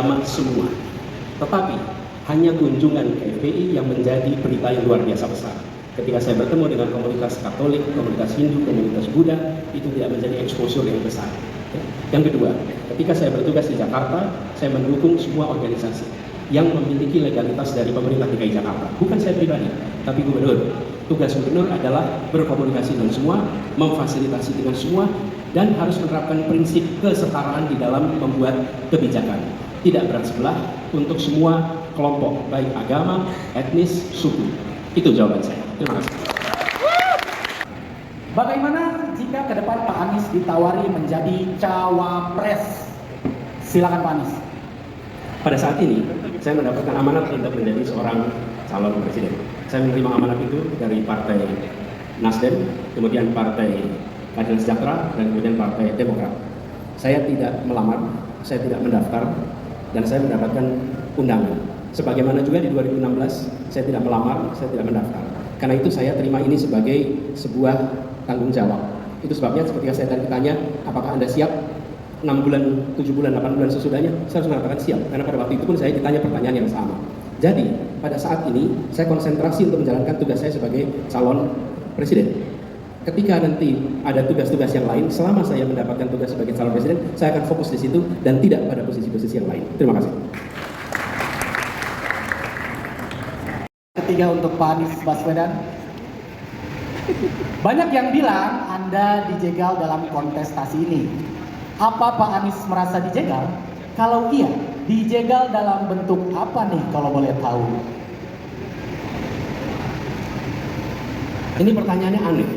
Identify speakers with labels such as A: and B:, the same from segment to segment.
A: amat semua. Tetapi hanya kunjungan ke FPI yang menjadi berita yang luar biasa besar. Ketika saya bertemu dengan komunitas Katolik, komunitas Hindu, komunitas Buddha, itu tidak menjadi exposure yang besar. Yang kedua, ketika saya bertugas di Jakarta, saya mendukung semua organisasi yang memiliki legalitas dari pemerintah DKI Jakarta. Bukan saya pribadi, tapi gubernur. Tugas gubernur adalah berkomunikasi dengan semua, memfasilitasi dengan semua, dan harus menerapkan prinsip kesetaraan di dalam membuat kebijakan. Tidak berat sebelah untuk semua kelompok, baik agama, etnis, suku. Itu jawaban saya. Terima kasih.
B: Bagaimana jika ke depan Pak Anies ditawari menjadi cawapres? Silakan Pak Anies.
A: Pada saat ini, saya mendapatkan amanat untuk menjadi seorang calon presiden. Saya menerima amanat itu dari Partai Nasdem, kemudian Partai Keadilan Sejahtera, dan kemudian Partai Demokrat. Saya tidak melamar, saya tidak mendaftar, dan saya mendapatkan undangan. Sebagaimana juga di 2016, saya tidak melamar, saya tidak mendaftar. Karena itu saya terima ini sebagai sebuah tanggung jawab. Itu sebabnya ketika saya tadi ditanya, apakah Anda siap? 6 bulan, 7 bulan, 8 bulan sesudahnya, saya harus mengatakan siap. Karena pada waktu itu pun saya ditanya pertanyaan yang sama. Jadi, pada saat ini, saya konsentrasi untuk menjalankan tugas saya sebagai calon presiden. Ketika nanti ada tugas-tugas yang lain, selama saya mendapatkan tugas sebagai calon presiden, saya akan fokus di situ dan tidak pada posisi-posisi yang lain. Terima kasih.
B: Ketiga untuk Pak Anies Baswedan. Banyak yang bilang Anda dijegal dalam kontestasi ini. Apa Pak Anies merasa dijegal? Kalau iya, dijegal dalam bentuk apa nih kalau boleh tahu?
A: Ini pertanyaannya aneh.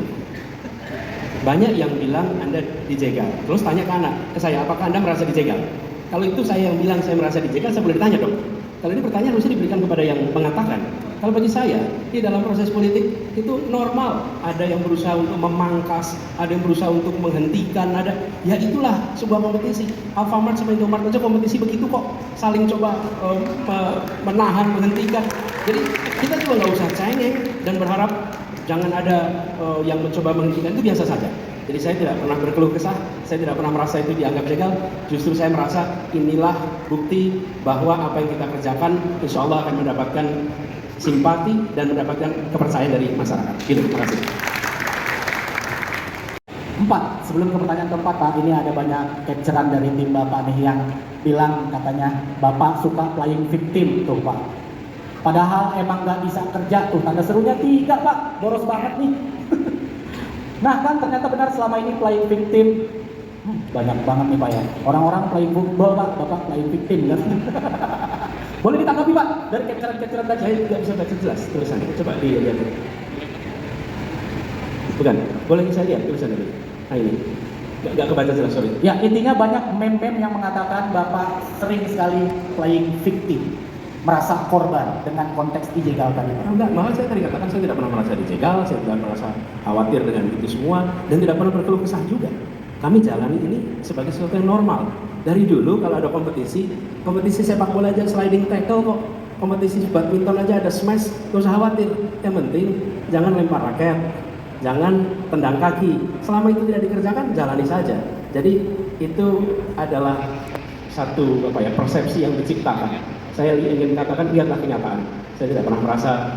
A: Banyak yang bilang Anda dijegal. Terus tanya ke saya, apakah Anda merasa dijegal? Kalau itu saya yang bilang saya merasa dijegal, saya boleh ditanya dong. Kalau ini pertanyaan harusnya diberikan kepada yang mengatakan. Kalau bagi saya, di dalam proses politik itu normal. Ada yang berusaha untuk memangkas, ada yang berusaha untuk menghentikan, ada. Ya itulah sebuah kompetisi. Alfamart sama Indomaret aja kompetisi begitu kok. Saling coba menahan, menghentikan. Jadi kita juga nggak usah cengeng dan berharap jangan ada yang mencoba menghentikan, itu biasa saja. Jadi saya tidak pernah berkeluh kesah, saya tidak pernah merasa itu dianggap jegal. Justru saya merasa inilah bukti bahwa apa yang kita kerjakan insya Allah akan mendapatkan simpati dan mendapatkan kepercayaan dari masyarakat. Gitu, terima kasih.
B: 4. Sebelum ke pertanyaan keempat Pak, ini ada banyak capturean dari tim Bapak nih yang bilang katanya Bapak suka playing victim tuh Pak. Padahal emang nggak bisa kerja tuh, tanda serunya 3 Pak, boros banget nih. Nah kan ternyata benar selama ini playing victim banyak banget nih Pak ya. Orang-orang playing football Pak, Bapak playing victim kan. Boleh ditanggapi Pak dari capturean tadi?
A: Saya tidak bisa baca jelas tulisannya. Coba dilihat. Bukan, boleh saya lihat tulisannya dulu. Nah ini, nggak kebaca jelas, sorry.
B: Ya intinya banyak meme-meme yang mengatakan Bapak sering sekali playing victim, merasa korban dengan konteks dijegal tadi.
A: Enggak, malah saya tadi katakan saya tidak pernah merasa dijegal, saya tidak merasa khawatir dengan itu semua, dan tidak pernah berkeluh kesah juga. Kami jalani ini sebagai sesuatu yang normal. Dari dulu kalau ada kompetisi sepak bola aja sliding tackle kok, kompetisi badminton aja ada smash, gak usah khawatir. Yang penting jangan lempar raket, jangan tendang kaki. Selama itu tidak dikerjakan, jalani saja. Jadi itu adalah satu persepsi yang diciptakan. Saya ingin katakan, lihatlah kenyataan. Saya tidak pernah merasa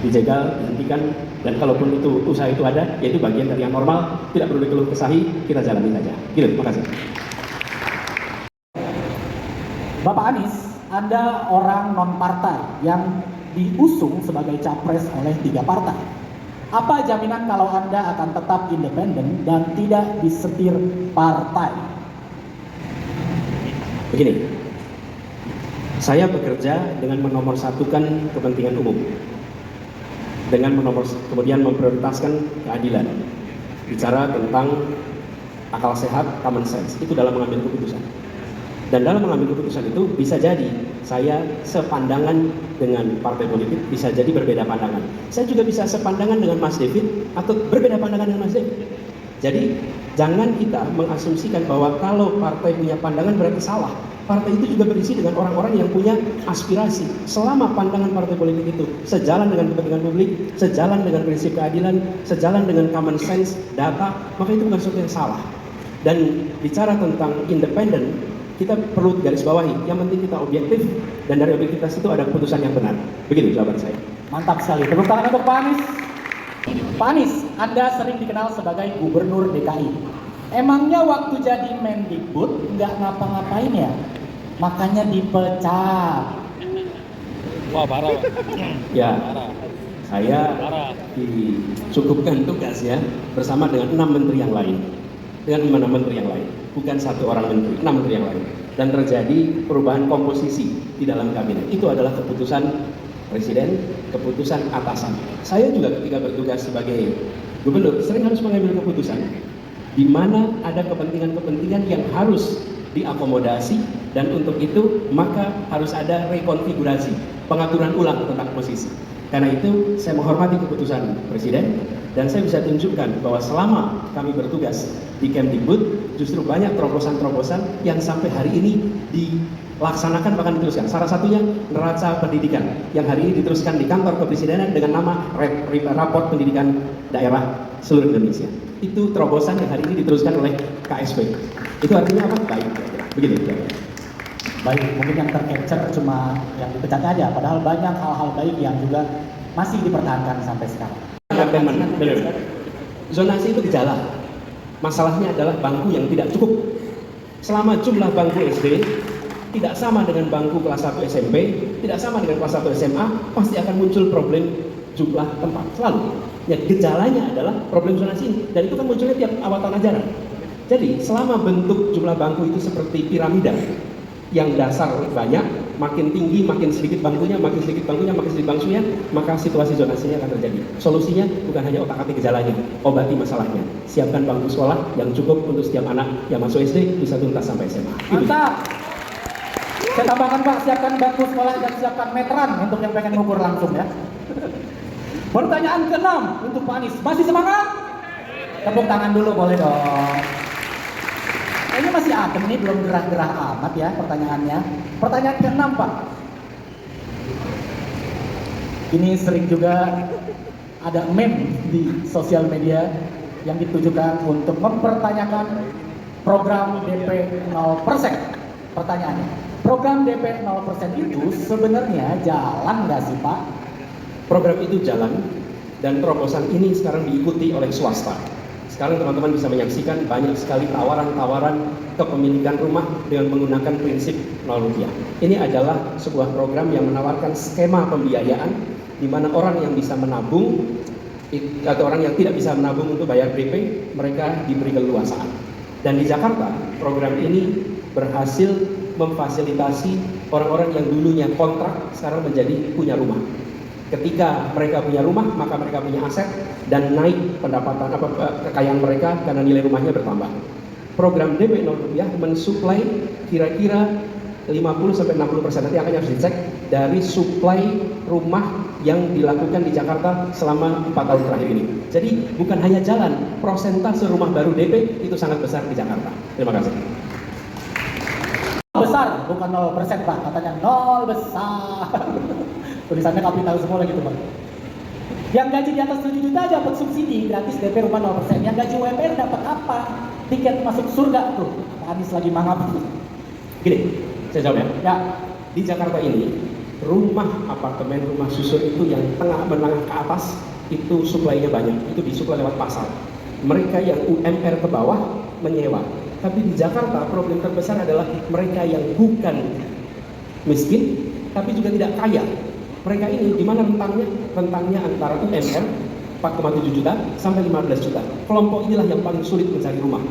A: dijegal, dihentikan, dan kalaupun itu usaha itu ada, yaitu bagian dari yang normal, tidak perlu dikeluh kesahi, kita jalani saja. Gitu, terima kasih.
B: Bapak Anies, Anda orang non-partai yang diusung sebagai capres oleh 3 partai. Apa jaminan kalau Anda akan tetap independen dan tidak disetir partai?
A: Begini, saya bekerja dengan menomorsatukan kepentingan umum, dengan kemudian memprioritaskan keadilan, bicara tentang akal sehat, common sense, itu dalam mengambil keputusan. Dan dalam mengambil keputusan itu bisa jadi saya sepandangan dengan partai politik, bisa jadi berbeda pandangan. Saya juga bisa sepandangan dengan Mas David atau berbeda pandangan dengan Mas David. Jadi jangan kita mengasumsikan bahwa kalau partai punya pandangan berarti salah. Partai itu juga berisi dengan orang-orang yang punya aspirasi. Selama pandangan partai politik itu sejalan dengan kepentingan publik, sejalan dengan prinsip keadilan, sejalan dengan common sense, data, maka itu bukan sesuatu yang salah. Dan bicara tentang independen, Kita perlu garis bawahi, yang penting kita objektif, dan dari objektivitas itu ada keputusan yang benar. Begitu jawaban saya.
B: Mantap sekali. Tepuk tangan untuk Pak Anies. Pak Anies, Anda sering dikenal sebagai Gubernur DKI. Emangnya waktu jadi Mendikbud nggak ngapa-ngapain ya? Makanya dipecat.
C: Wah, parah.
A: Ya, saya dicukupkan tugasnya bersama dengan 6 menteri yang lain. Dengan 6 menteri yang lain. Bukan satu orang menteri, 6 menteri yang lain. Dan terjadi perubahan komposisi di dalam kabinet. Itu adalah keputusan Presiden, keputusan atasan. Saya juga ketika bertugas sebagai gubernur sering harus mengambil keputusan di mana ada kepentingan-kepentingan yang harus diakomodasi, dan untuk itu maka harus ada rekonfigurasi, pengaturan ulang tentang posisi. Karena itu saya menghormati keputusan Presiden, dan saya bisa tunjukkan bahwa selama kami bertugas di Kemdikbud justru banyak terobosan-terobosan yang sampai hari ini dilaksanakan bahkan diteruskan. Salah satunya neraca pendidikan yang hari ini diteruskan di kantor kepresidenan dengan nama Raport Pendidikan Daerah Seluruh Indonesia. Itu terobosan yang hari ini diteruskan oleh KSP. Itu artinya apa? Baik. Begitu.
B: Baik, mungkin yang tercapture cuma yang dipecat aja, padahal banyak hal-hal baik yang juga masih dipertahankan sampai sekarang.
A: Benar. Zonasi itu gejala. Masalahnya adalah bangku yang tidak cukup. Selama jumlah bangku SD tidak sama dengan bangku kelas 1 SMP, tidak sama dengan kelas 1 SMA, pasti akan muncul problem jumlah tempat selalu. Ya, gejalanya adalah problem zonasi ini, dan itu kan munculnya tiap awal tahun ajaran. Jadi selama bentuk jumlah bangku itu seperti piramida, yang dasar banyak, makin tinggi, makin sedikit bangkunya, makin sedikit bangkunya, maka situasi zonasinya akan terjadi. Solusinya bukan hanya otak-atik gejalanya, obati masalahnya. Siapkan bangku sekolah yang cukup untuk setiap anak yang masuk SD bisa tuntas sampai SMA.
B: Mantap! Saya tambahkan Pak, siapkan bangku sekolah dan siapkan meteran untuk yang pengen ngukur langsung ya. Pertanyaan ke-6 untuk Pak Anies. Masih semangat? Tepuk tangan dulu boleh dong. Ini masih adem nih, belum gerah-gerah amat ya pertanyaannya. Pertanyaan ke-6 Pak. Ini sering juga ada meme di sosial media yang ditujukan untuk mempertanyakan program DP 0%. Pertanyaannya, program DP 0% itu sebenarnya jalan nggak sih Pak?
A: Program itu jalan, dan terobosan ini sekarang diikuti oleh swasta. Sekarang teman-teman bisa menyaksikan banyak sekali tawaran-tawaran kepemilikan rumah dengan menggunakan prinsip 0 rupiah. Ini adalah sebuah program yang menawarkan skema pembiayaan di mana orang yang bisa menabung atau orang yang tidak bisa menabung untuk bayar DP, mereka diberi keleluasaan. Dan di Jakarta, program ini berhasil memfasilitasi orang-orang yang dulunya kontrak sekarang menjadi punya rumah. Ketika mereka punya rumah, maka mereka punya aset dan naik pendapatan kekayaan mereka karena nilai rumahnya bertambah. Program DP 0 rupiah mensuplai kira-kira 50-60%, nanti akan harus dicek, dari suplai rumah yang dilakukan di Jakarta selama 4 tahun terakhir ini. Jadi bukan hanya jalan, prosentase rumah baru DP itu sangat besar di Jakarta. Terima kasih.
B: Besar, bukan 0% Pak, katanya 0 besar. Tulisannya kapital semua lagi tuh Pak. Yang gaji di atas 7 juta dapat subsidi gratis DP rumah 0%. Yang gaji UMR dapat apa? Tiket masuk surga tuh. Pak Anies lagi mangap.
A: Gini, saya jawab ya.
B: Ya.
A: Di Jakarta ini, rumah apartemen, rumah susun itu yang tengah menengah ke atas itu suplainya banyak. Itu disuplai lewat pasar. Mereka yang UMR ke bawah menyewa. Tapi di Jakarta problem terbesar adalah mereka yang bukan miskin tapi juga tidak kaya. Mereka ini di mana rentangnya? Rentangnya antara UMR 4,7 juta sampai 15 juta. Kelompok inilah yang paling sulit mencari rumah.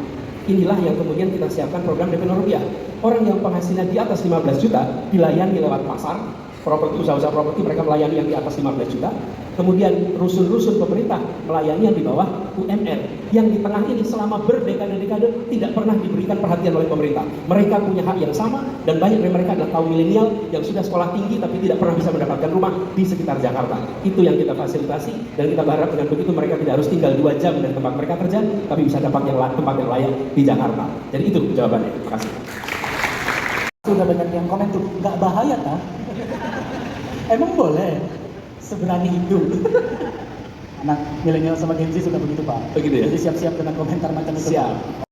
A: Inilah yang kemudian kita siapkan program DP 0 rupiah. Orang yang penghasilan di atas 15 juta dilayani lewat pasar, usaha-usaha properti mereka melayani yang di atas 15 juta. Kemudian rusun-rusun pemerintah melayani yang di bawah UMR. Yang di tengah ini selama berdekade-dekade tidak pernah diberikan perhatian oleh pemerintah. Mereka punya hak yang sama, dan banyak dari mereka adalah kaum milenial yang sudah sekolah tinggi tapi tidak pernah bisa mendapatkan rumah di sekitar Jakarta. Itu yang kita fasilitasi, dan kita berharap dengan begitu mereka tidak harus tinggal 2 jam dari tempat mereka kerja, tapi bisa dapat tempat yang layak di Jakarta. Jadi itu jawabannya. Terima kasih.
B: Sudah banyak yang komen tuh, nggak bahaya kan? Emang boleh? Sebenarnya itu. Anak milenial sama Gen Z sudah begitu Pak.
A: Begitu ya?
B: Jadi siap-siap dengan komentar macam itu.
A: Siap.